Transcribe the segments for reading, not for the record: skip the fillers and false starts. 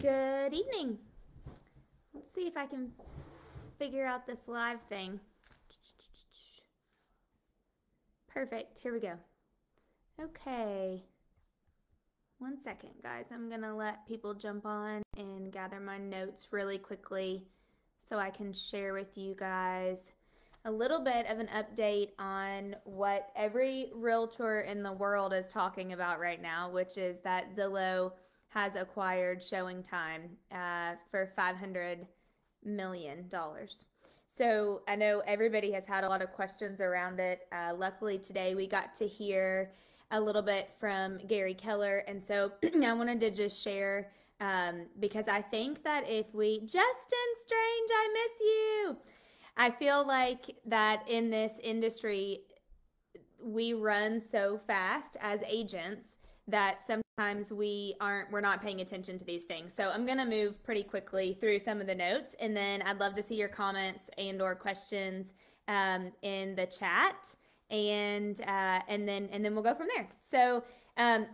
Good evening. Let's see if I can figure out this live thing. Perfect. Here we go. Okay. 1 second, guys. I'm going to let people jump on and gather my notes really quickly so I can share with you guys a little bit of an update on what every realtor in the world is talking about right now, which is that Zillow has acquired ShowingTime for $500 million. So I know everybody has had a lot of questions around it. Luckily today we got to hear a little bit from Gary Keller, and so I wanted to just share because I think that if we, Justin Strange, I miss you. I feel like that in this industry we run so fast as agents that sometimes we're not paying attention to these things. So I'm gonna move pretty quickly through some of the notes, and then I'd love to see your comments and or questions in the chat, and then we'll go from there. So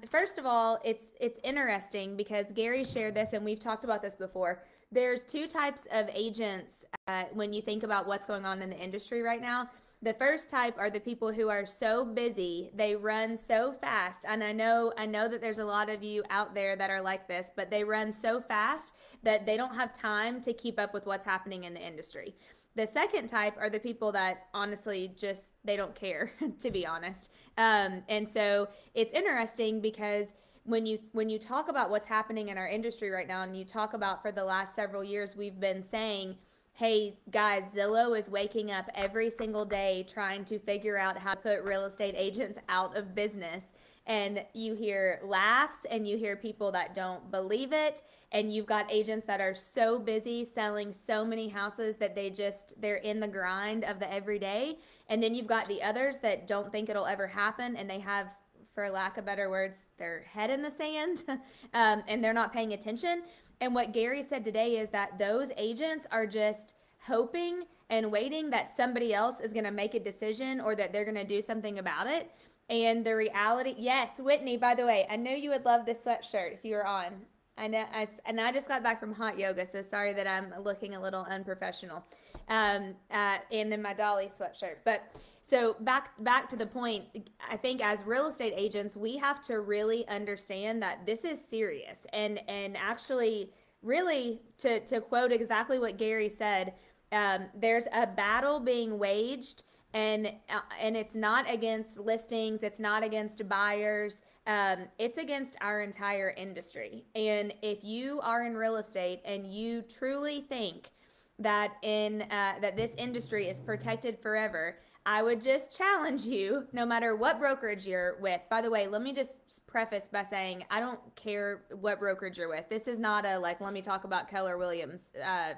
first of all, it's interesting because Gary shared this, and we've talked about this before. There's two types of agents when you think about what's going on in the industry right now. The first type are the people who are so busy, they run so fast, and I know that there's a lot of you out there that are like this, but they run so fast that they don't have time to keep up with what's happening in the industry. The second type are the people that honestly just, they don't care, to be honest. And so it's interesting because when you talk about what's happening in our industry right now, and you talk about for the last several years, we've been saying, hey guys, Zillow is waking up every single day trying to figure out how to put real estate agents out of business. And you hear laughs and you hear people that don't believe it. And you've got agents that are so busy selling so many houses that they're in the grind of the everyday. And then you've got the others that don't think it'll ever happen, and they have, for lack of better words, their head in the sand and they're not paying attention. And what Gary said today is that those agents are just hoping and waiting that somebody else is going to make a decision or that they're going to do something about it. And the reality, yes, Whitney, by the way, I know you would love this sweatshirt if you were on. I know, I just got back from hot yoga, so sorry that I'm looking a little unprofessional. And then my Dolly sweatshirt. But so back to the point, I think as real estate agents, we have to really understand that this is serious. And actually, really, to quote exactly what Gary said, there's a battle being waged, and it's not against listings, it's not against buyers, it's against our entire industry. And if you are in real estate and you truly think that that this industry is protected forever, I would just challenge you, no matter what brokerage you're with. By the way, let me just preface by saying I don't care what brokerage you're with. This is not a let me talk about Keller Williams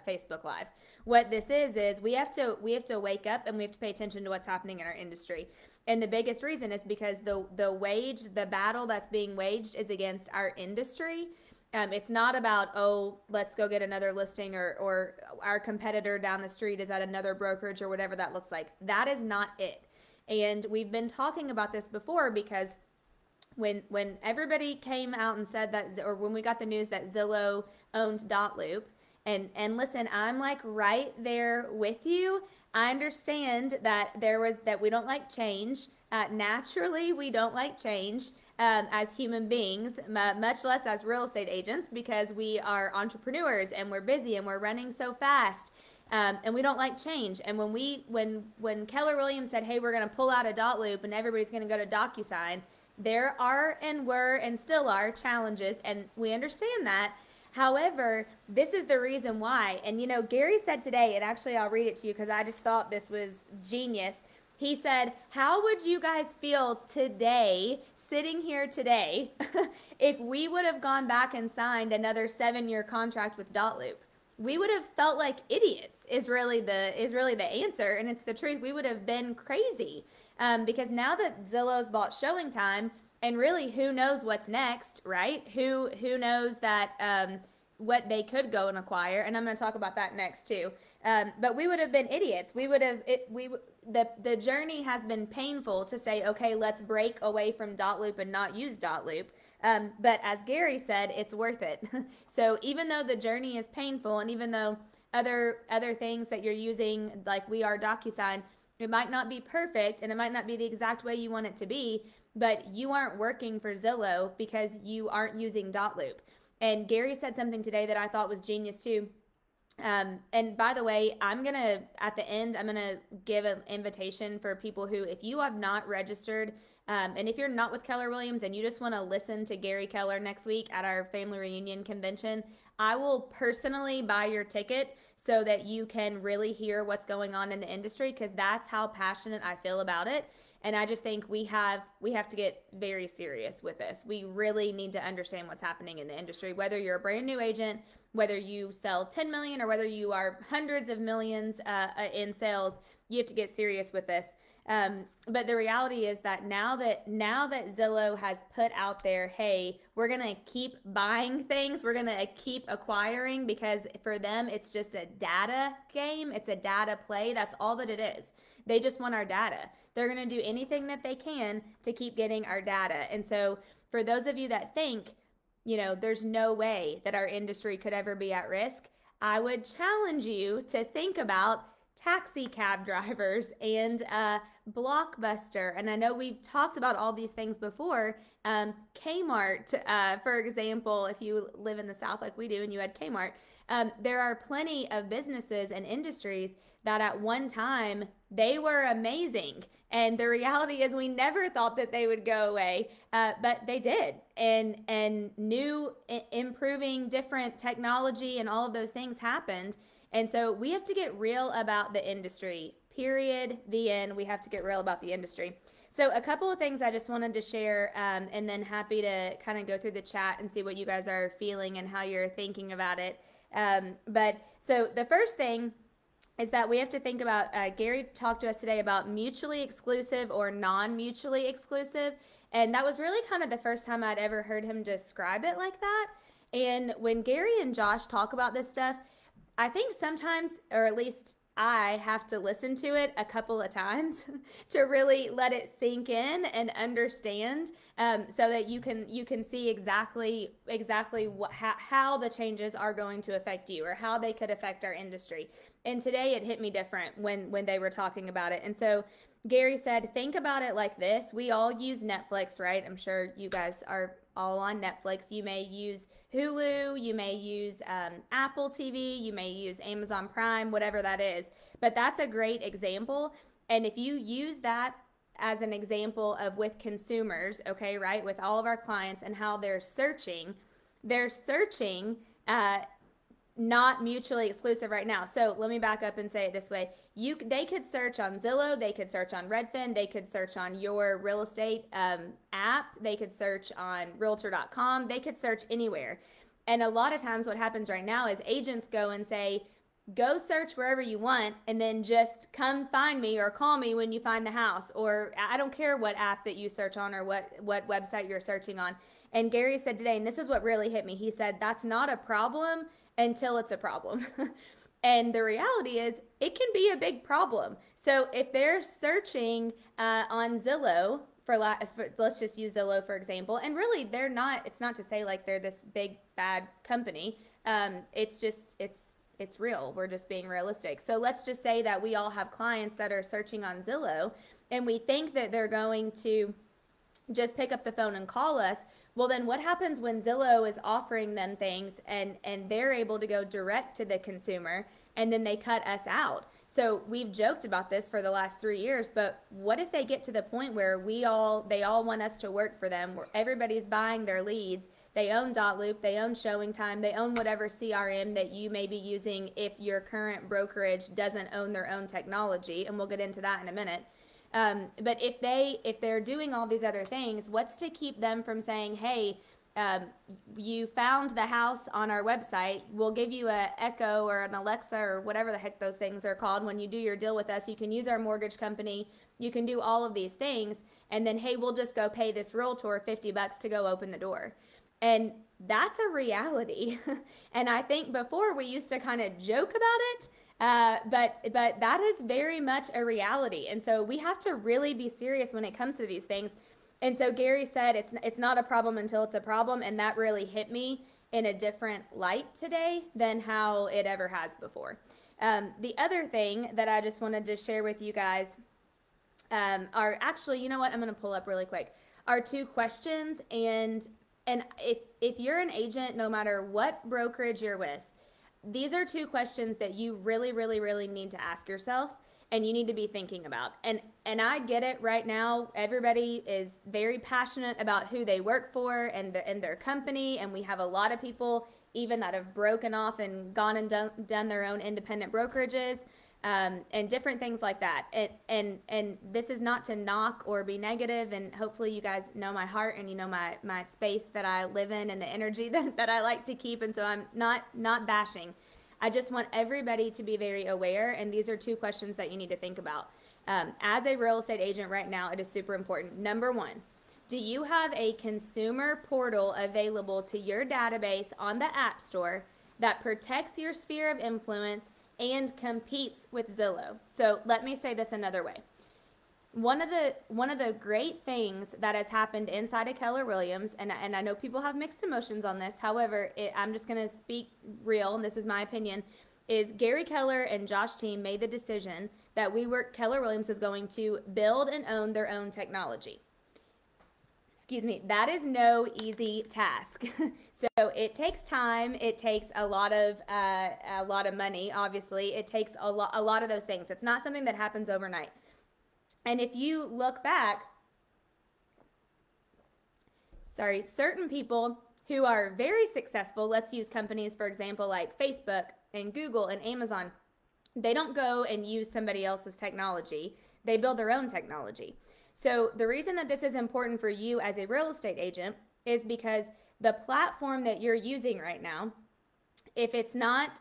Facebook Live. What this is we have to wake up and we have to pay attention to what's happening in our industry. And the biggest reason is because the battle that's being waged is against our industry. It's not about, oh, let's go get another listing, or our competitor down the street is at another brokerage, or whatever that looks like. That is not it. And we've been talking about this before, because when everybody came out and said that, or when we got the news that Zillow owned dotloop, and listen, I'm like right there with you. I understand that that we don't like change. Naturally, we don't like change. As human beings, much less as real estate agents, because we are entrepreneurs and we're busy and we're running so fast, and we don't like change. And when Keller Williams said, hey, we're going to pull out a dotloop and everybody's going to go to DocuSign, there are and were and still are challenges, and we understand that. However, this is the reason why. And Gary said today, and actually I'll read it to you because I just thought this was genius. He said, how would you guys feel today, sitting here today, if we would have gone back and signed another 7-year contract with dotloop? We would have felt like idiots is really the answer, and it's the truth. We would have been crazy because now that Zillow's bought ShowingTime, and really who knows what's next, right? Who knows that what they could go and acquire, and I'm going to talk about that next too. But we would have been idiots. The journey has been painful to say, okay, let's break away from dotloop and not use dotloop. But as Gary said, it's worth it. So even though the journey is painful, and even though other things that you're using, like we are DocuSign, it might not be perfect and it might not be the exact way you want it to be, but you aren't working for Zillow because you aren't using dotloop. And Gary said something today that I thought was genius too. And by the way, at the end, I'm gonna give an invitation for people who, if you have not registered, and if you're not with Keller Williams and you just want to listen to Gary Keller next week at our family reunion convention, I will personally buy your ticket so that you can really hear what's going on in the industry, because that's how passionate I feel about it. And I just think we have to get very serious with this. We really need to understand what's happening in the industry, whether you're a brand new agent, whether you sell 10 million or whether you are hundreds of millions in sales. You have to get serious with this. But the reality is that now that Zillow has put out there, hey, we're going to keep buying things, we're going to keep acquiring, because for them, it's just a data game. It's a data play. That's all that it is. They just want our data. They're going to do anything that they can to keep getting our data. And so for those of you that think, there's no way that our industry could ever be at risk, I would challenge you to think about taxi cab drivers and Blockbuster. And I know we've talked about all these things before. Kmart, for example, if you live in the South like we do and you had Kmart, there are plenty of businesses and industries that at one time they were amazing. And the reality is we never thought that they would go away, but they did. And new, improving, different technology and all of those things happened. And so we have to get real about the industry, period, the end. We have to get real about the industry. So a couple of things I just wanted to share, and then happy to kind of go through the chat and see what you guys are feeling and how you're thinking about it. But so the first thing is that we have to think about, Gary talked to us today about mutually exclusive or non-mutually exclusive. And that was really kind of the first time I'd ever heard him describe it like that. And when Gary and Josh talk about this stuff, I think sometimes, or at least I have to listen to it a couple of times to really let it sink in and understand, so that you can see exactly how the changes are going to affect you or how they could affect our industry. And today it hit me different when they were talking about it. And so Gary said, think about it like this. We all use Netflix, right? I'm sure you guys are all on Netflix. You may use Hulu, you may use Apple TV, you may use Amazon Prime, whatever that is. But that's a great example. And if you use that as an example of with consumers, okay, right, with all of our clients and how they're searching not mutually exclusive right now. So let me back up and say it this way. They could search on Zillow, they could search on Redfin, they could search on your real estate app, they could search on realtor.com, they could search anywhere. And a lot of times what happens right now is agents go and say, go search wherever you want and then just come find me or call me when you find the house, or I don't care what app that you search on or what website you're searching on. And Gary said today, and this is what really hit me, he said, that's not a problem until it's a problem. And the reality is it can be a big problem. So if they're searching on Zillow, let's just use Zillow for example, and really it's not to say like they're this big bad company. It's real. We're just being realistic. So let's just say that we all have clients that are searching on Zillow and we think that they're going to just pick up the phone and call us. Well, then what happens when Zillow is offering them things and they're able to go direct to the consumer and then they cut us out? So we've joked about this for the last 3 years, but what if they get to the point where they all want us to work for them, where everybody's buying their leads, they own dotloop, they own ShowingTime, they own whatever CRM that you may be using if your current brokerage doesn't own their own technology, and we'll get into that in a minute. But if they're doing all these other things, what's to keep them from saying, hey, you found the house on our website, we'll give you a Echo or an Alexa or whatever the heck those things are called. When you do your deal with us, you can use our mortgage company, you can do all of these things, and then, hey, we'll just go pay this realtor $50 to go open the door. And that's a reality. And I think before we used to kind of joke about it, but that is very much a reality. And so we have to really be serious when it comes to these things. And so Gary said it's not a problem until it's a problem, and that really hit me in a different light today than how it ever has before. The other thing that I just wanted to share with you guys are actually, you know what, I'm going to pull up really quick, are 2 questions. And if you're an agent, no matter what brokerage you're with, these are 2 questions that you really, really, really need to ask yourself and you need to be thinking about. And I get it right now. Everybody is very passionate about who they work for and their company. And we have a lot of people even that have broken off and gone and done their own independent brokerages. And different things like that. And this is not to knock or be negative, and hopefully you guys know my heart and you know my space that I live in and the energy that I like to keep, and so I'm not bashing. I just want everybody to be very aware, and these are 2 questions that you need to think about. As a real estate agent right now, it is super important. Number 1, do you have a consumer portal available to your database on the App Store that protects your sphere of influence and competes with Zillow? So let me say this another way. One of the great things that has happened inside of Keller Williams, and I know people have mixed emotions on this, however, I'm just going to speak real, and this is my opinion, is Gary Keller and Josh Team made the decision that Keller Williams was going to build and own their own technology. Excuse me, that is no easy task. So it takes time. It takes a lot of money. Obviously, it takes a lot of those things. It's not something that happens overnight. And if you look back, certain people who are very successful, let's use companies, for example, like Facebook and Google and Amazon, they don't go and use somebody else's technology. They build their own technology. So the reason that this is important for you as a real estate agent is because the platform that you're using right now, if it's not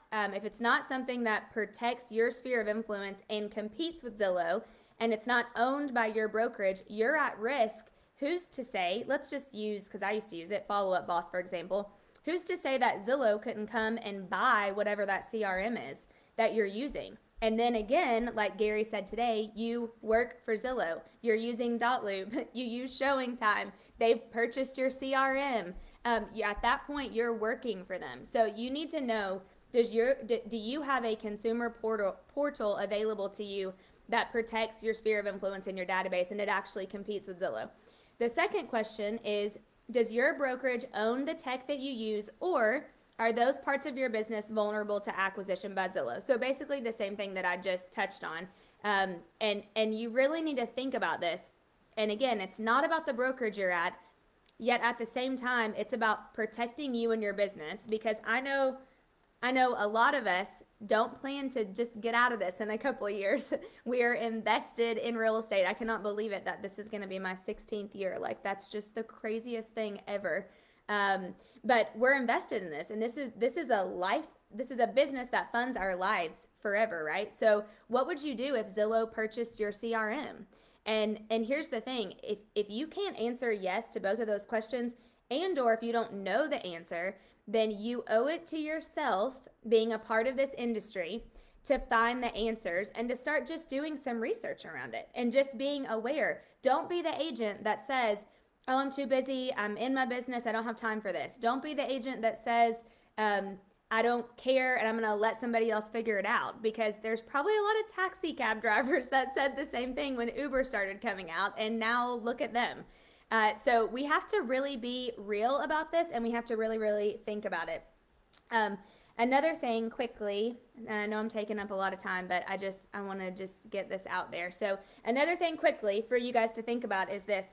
something that protects your sphere of influence and competes with Zillow, and it's not owned by your brokerage, you're at risk. Who's to say, let's just use, because I used to use it, Follow Up Boss, for example, who's to say that Zillow couldn't come and buy whatever that CRM is that you're using? And then again, like Gary said today, you work for Zillow. You're using Dotloop. You use ShowingTime. They've purchased your CRM. At that point, you're working for them. So you need to know, do you have a consumer portal available to you that protects your sphere of influence in your database and it actually competes with Zillow? The second question is, does your brokerage own the tech that you use, or are those parts of your business vulnerable to acquisition by Zillow? So basically the same thing that I just touched on. And you really need to think about this. And again, it's not about the brokerage you're at, yet at the same time, it's about protecting you and your business, because I know a lot of us don't plan to just get out of this in a couple of years. We are invested in real estate. I cannot believe it that this is going to be my 16th year. Like, that's just the craziest thing ever. But we're invested in this, and this is a business that funds our lives forever, right? So what would you do if Zillow purchased your CRM? And here's the thing, if you can't answer yes to both of those questions, and or if you don't know the answer, then you owe it to yourself, being a part of this industry, to find the answers and to start just doing some research around it and just being aware. Don't be the agent that says, oh, I'm too busy, I'm in my business, I don't have time for this. Don't be the agent that says, I don't care and I'm going to let somebody else figure it out, because there's probably a lot of taxi cab drivers that said the same thing when Uber started coming out, and now look at them. So we have to really be real about this, and we have to really, really think about it. Another thing quickly, and I know I'm taking up a lot of time, but I want to just get this out there. So another thing quickly for you guys to think about is this.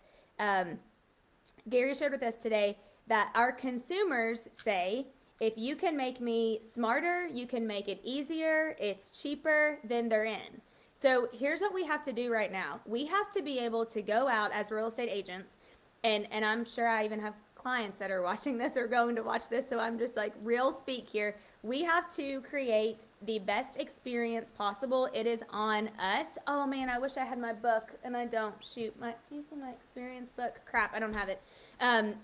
Gary shared with us today that our consumers say, if you can make me smarter, you can make it easier, it's cheaper, then they're in. So here's what we have to do right now. We have to be able to go out as real estate agents, and I'm sure I even have clients that are watching this or going to watch this, so I'm just like real speak here. We have to create the best experience possible. It is on us. Oh man, I wish I had my book, and I don't. Shoot, do you see my experience book? Crap, I don't have it.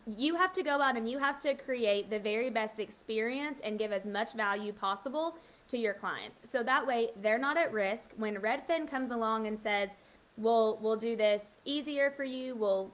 You have to go out and you have to create the very best experience and give as much value possible to your clients. So that way they're not at risk. When Redfin comes along and says, we'll do this easier for you. We'll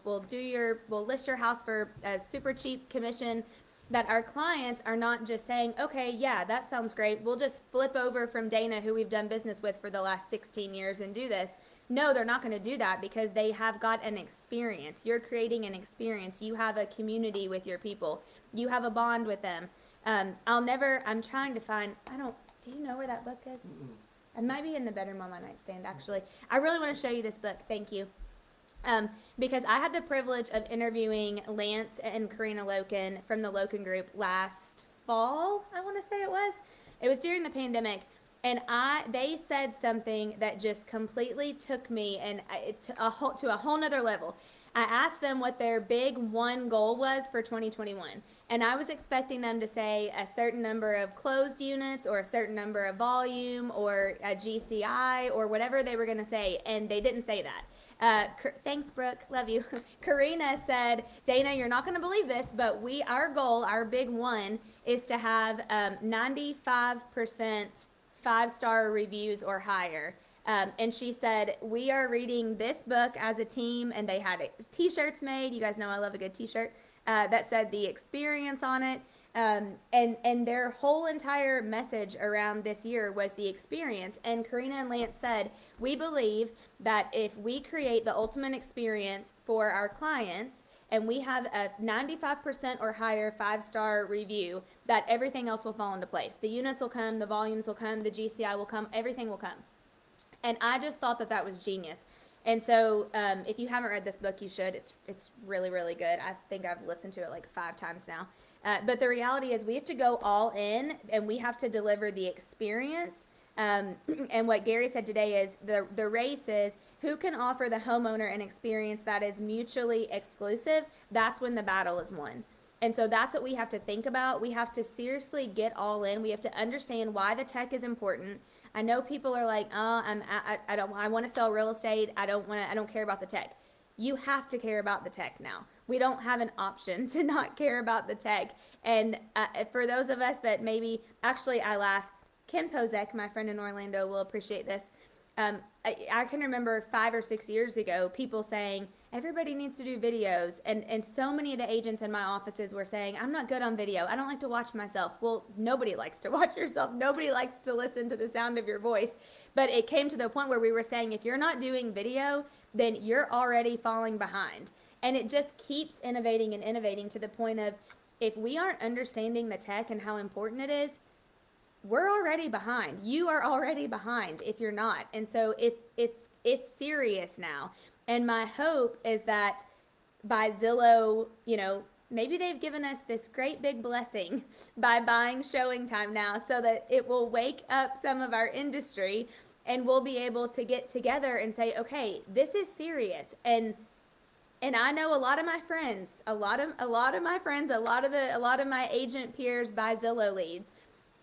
list your house for a super cheap commission. That our clients are not just saying, okay, yeah, that sounds great. We'll just flip over from Dana, who we've done business with for the last 16 years, and do this. No, they're not going to do that because they have got an experience. You're creating an experience. You have a community with your people. You have a bond with them. I'm trying to find, do you know where that book is? It might be in the bedroom on my nightstand, actually. I really want to show you this book. Thank you. Because I had the privilege of interviewing Lance and Karina Loken from the Loken Group last fall, I want to say it was. It was during the pandemic. And they said something that just completely took me to a whole nother level. I asked them what their big one goal was for 2021. And I was expecting them to say a certain number of closed units or a certain number of volume or a GCI or whatever they were going to say. And they didn't say that. Thanks, Brooke. Love you. Karina said, Dana, you're not going to believe this, but our goal, our big one, is to have 95% 5-star reviews or higher. And she said, we are reading this book as a team, and they had t-shirts made. You guys know I love a good t-shirt that said the experience on it. And their whole entire message around this year was the experience. And Karina and Lance said, we believe that if we create the ultimate experience for our clients and we have a 95% or higher 5-star review, that everything else will fall into place. The units will come, the volumes will come, the GCI will come, everything will come. And I just thought that was genius. And so if you haven't read this book, you should. It's really, really good. I think I've listened to it like 5 times now. But the reality is we have to go all in and we have to deliver the experience. And what Gary said today is the race is who can offer the homeowner an experience that is mutually exclusive. That's when the battle is won. And so that's what we have to think about. We have to seriously get all in. We have to understand why the tech is important. I know people are like, oh, I want to sell real estate. I don't care about the tech. You have to care about the tech now. We don't have an option to not care about the tech. And for those of us that maybe, actually I laugh, Ken Pozek, my friend in Orlando, will appreciate this. I can remember 5 or 6 years ago, people saying, everybody needs to do videos. And so many of the agents in my offices were saying, I'm not good on video. I don't like to watch myself. Well, nobody likes to watch yourself. Nobody likes to listen to the sound of your voice. But it came to the point where we were saying, if you're not doing video, then you're already falling behind. And it just keeps innovating and innovating to the point of, if we aren't understanding the tech and how important it is, we're already behind. You are already behind if you're not. And so it's serious now. And my hope is that by Zillow, maybe they've given us this great big blessing by buying ShowingTime now so that it will wake up some of our industry and we'll be able to get together and say, okay, this is serious. And I know a lot of my friends, a lot of my agent peers buy Zillow leads.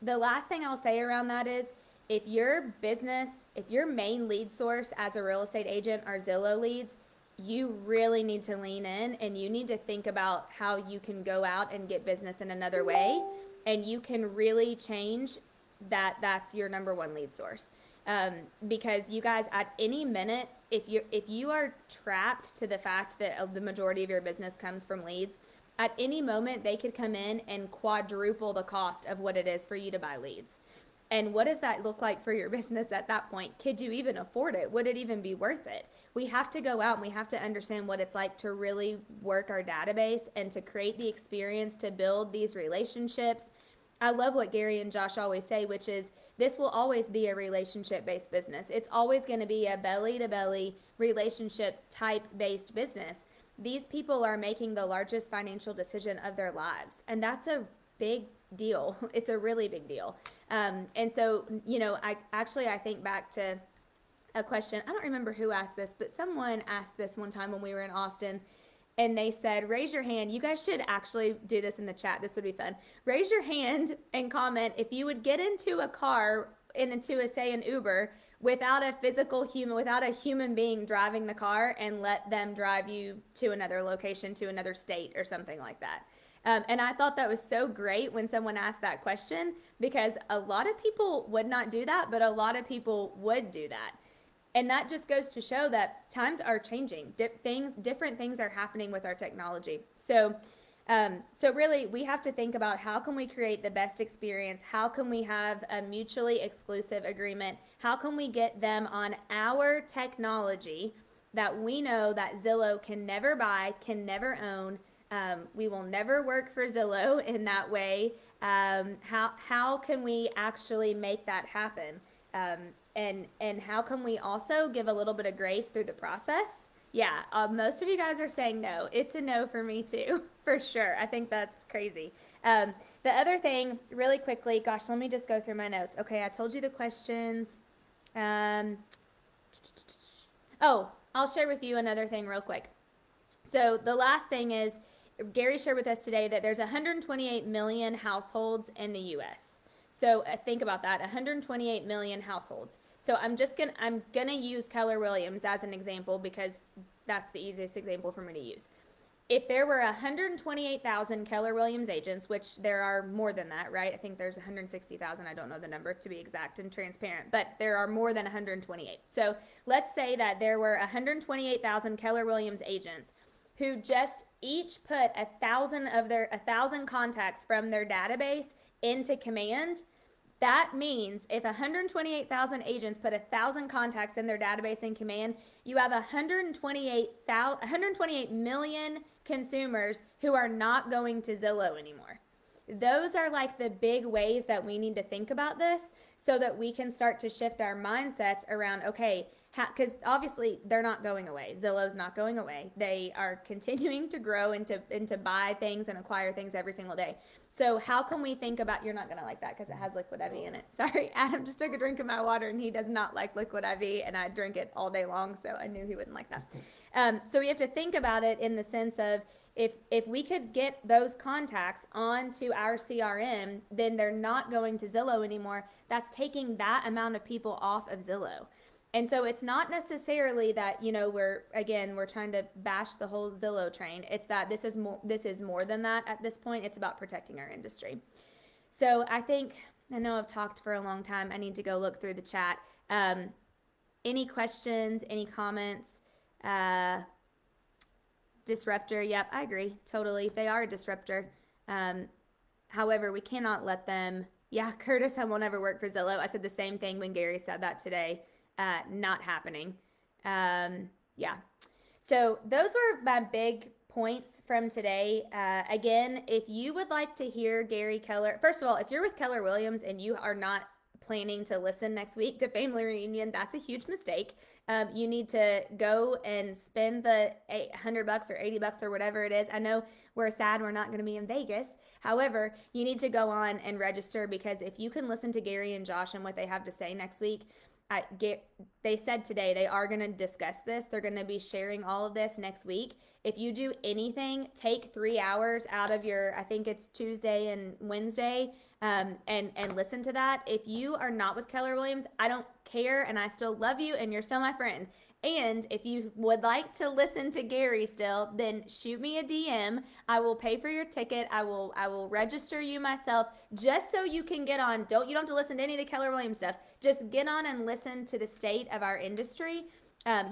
The last thing I'll say around that is, if your main lead source as a real estate agent are Zillow leads, you really need to lean in and you need to think about how you can go out and get business in another way, and you can really change that's your number one lead source. Because you guys, at any minute, if you are trapped to the fact that the majority of your business comes from leads, at any moment they could come in and quadruple the cost of what it is for you to buy leads. And what does that look like for your business at that point? Could you even afford it? Would it even be worth it? We have to go out and we have to understand what it's like to really work our database and to create the experience to build these relationships. I love what Gary and Josh always say, which is this will always be a relationship-based business. It's always going to be a belly-to-belly relationship type-based business. These people are making the largest financial decision of their lives, and that's a big deal. It's a really big deal. And so, I think back to a question. I don't remember who asked this, but someone asked this one time when we were in Austin, and they said, raise your hand. You guys should actually do this in the chat. This would be fun. Raise your hand and comment if you would get into a car, say an Uber, without a physical human, without a human being driving the car, and let them drive you to another location, to another state or something like that. And I thought that was so great when someone asked that question, because a lot of people would not do that, but a lot of people would do that. And that just goes to show that times are changing. Different things are happening with our technology. So really, we have to think about how can we create the best experience? How can we have a mutually exclusive agreement? How can we get them on our technology that we know that Zillow can never buy, can never own? We will never work for Zillow in that way. How can we actually make that happen? And how can we also give a little bit of grace through the process? Yeah, most of you guys are saying no. It's a no for me too, for sure. I think that's crazy. The other thing, really quickly, gosh, let me just go through my notes. Okay, I told you the questions. Oh, I'll share with you another thing real quick. So the last thing is, Gary shared with us today that there's 128 million households in the U.S. So think about that, 128 million households. So I'm gonna use Keller Williams as an example because that's the easiest example for me to use. If there were 128,000 Keller Williams agents, which there are more than that, right? I think there's 160,000. I don't know the number to be exact and transparent, but there are more than 128. So let's say that there were 128,000 Keller Williams agents who just each put 1,000 contacts from their database into command. That means if 128,000 agents put 1,000 contacts in their database in command, you have 128 million consumers who are not going to Zillow anymore. Those are like the big ways that we need to think about this so that we can start to shift our mindsets around, okay, because obviously they're not going away. Zillow's not going away. They are continuing to grow and to buy things and acquire things every single day. So how can we think about, you're not going to like that because it has liquid IV in it. Sorry, Adam just took a drink of my water and he does not like liquid IV and I drink it all day long, so I knew he wouldn't like that. So we have to think about it in the sense of if we could get those contacts onto our CRM, then they're not going to Zillow anymore. That's taking that amount of people off of Zillow. And so it's not necessarily that, we're trying to bash the whole Zillow train. It's that this is more than that at this point. It's about protecting our industry. So I know I've talked for a long time. I need to go look through the chat. Any questions, any comments? Disruptor. Yep, I agree. Totally. They are a disruptor. However, we cannot let them. Yeah, Curtis, I won't ever work for Zillow. I said the same thing when Gary said that today. Not happening. Yeah. So those were my big points from today. Again, if you would like to hear Gary Keller, first of all, if you're with Keller Williams and you are not planning to listen next week to Family Reunion, that's a huge mistake. You need to go and spend the $100 or $80 or whatever it is. I know we're sad we're not going to be in Vegas. However, you need to go on and register, because if you can listen to Gary and Josh and what they have to say next week, they said today they are going to discuss this. They're going to be sharing all of this next week. If you do anything, take 3 hours out of your, I think it's Tuesday and Wednesday, and listen to that. If you are not with Keller Williams, I don't care, and I still love you, and you're still my friend. And if you would like to listen to Gary still, then shoot me a DM. I will pay for your ticket. I will register you myself, just so you can get on. You don't have to listen to any of the Keller Williams stuff. Just get on and listen to the state of our industry.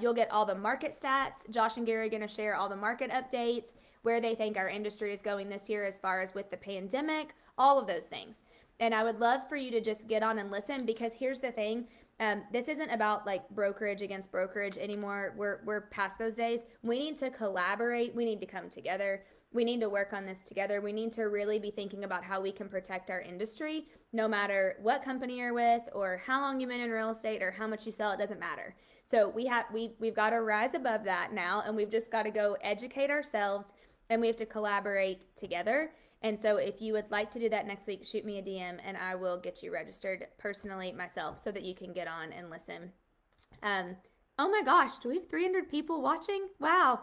You'll get all the market stats. Josh and Gary are going to share all the market updates, where they think our industry is going this year as far as with the pandemic, all of those things. And I would love for you to just get on and listen, because here's the thing. This isn't about like brokerage against brokerage anymore. We're past those days. We need to collaborate. We need to come together. We need to work on this together. We need to really be thinking about how we can protect our industry, no matter what company you're with or how long you've been in real estate or how much you sell. It doesn't matter. So we've got to rise above that now, and we've just got to go educate ourselves, and we have to collaborate together. And so if you would like to do that next week, shoot me a DM and I will get you registered personally myself so that you can get on and listen. Oh my gosh, do we have 300 people watching? Wow.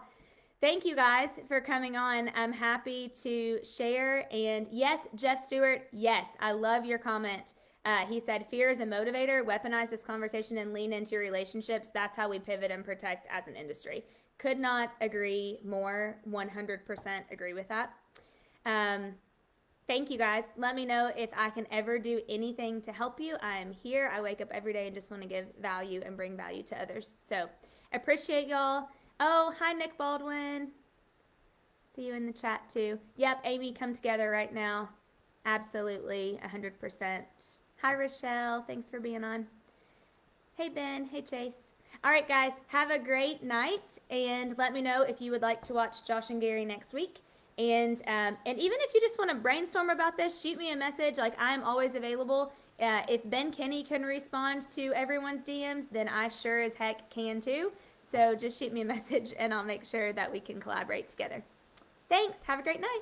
Thank you guys for coming on. I'm happy to share. And yes, Jeff Stewart, yes, I love your comment. He said, fear is a motivator. Weaponize this conversation and lean into your relationships. That's how we pivot and protect as an industry. Could not agree more. 100% agree with that. Thank you guys. Let me know if I can ever do anything to help you. I am here. I wake up every day and just want to give value and bring value to others. So appreciate y'all. Oh, hi, Nick Baldwin. See you in the chat too. Yep, Amy, come together right now. Absolutely, 100%. Hi, Rochelle. Thanks for being on. Hey, Ben. Hey, Chase. All right, guys, have a great night, and let me know if you would like to watch Josh and Gary next week. And even if you just want to brainstorm about this, shoot me a message. Like, I'm always available. If Ben Kenny can respond to everyone's DMs, then I sure as heck can too. So just shoot me a message, and I'll make sure that we can collaborate together. Thanks. Have a great night.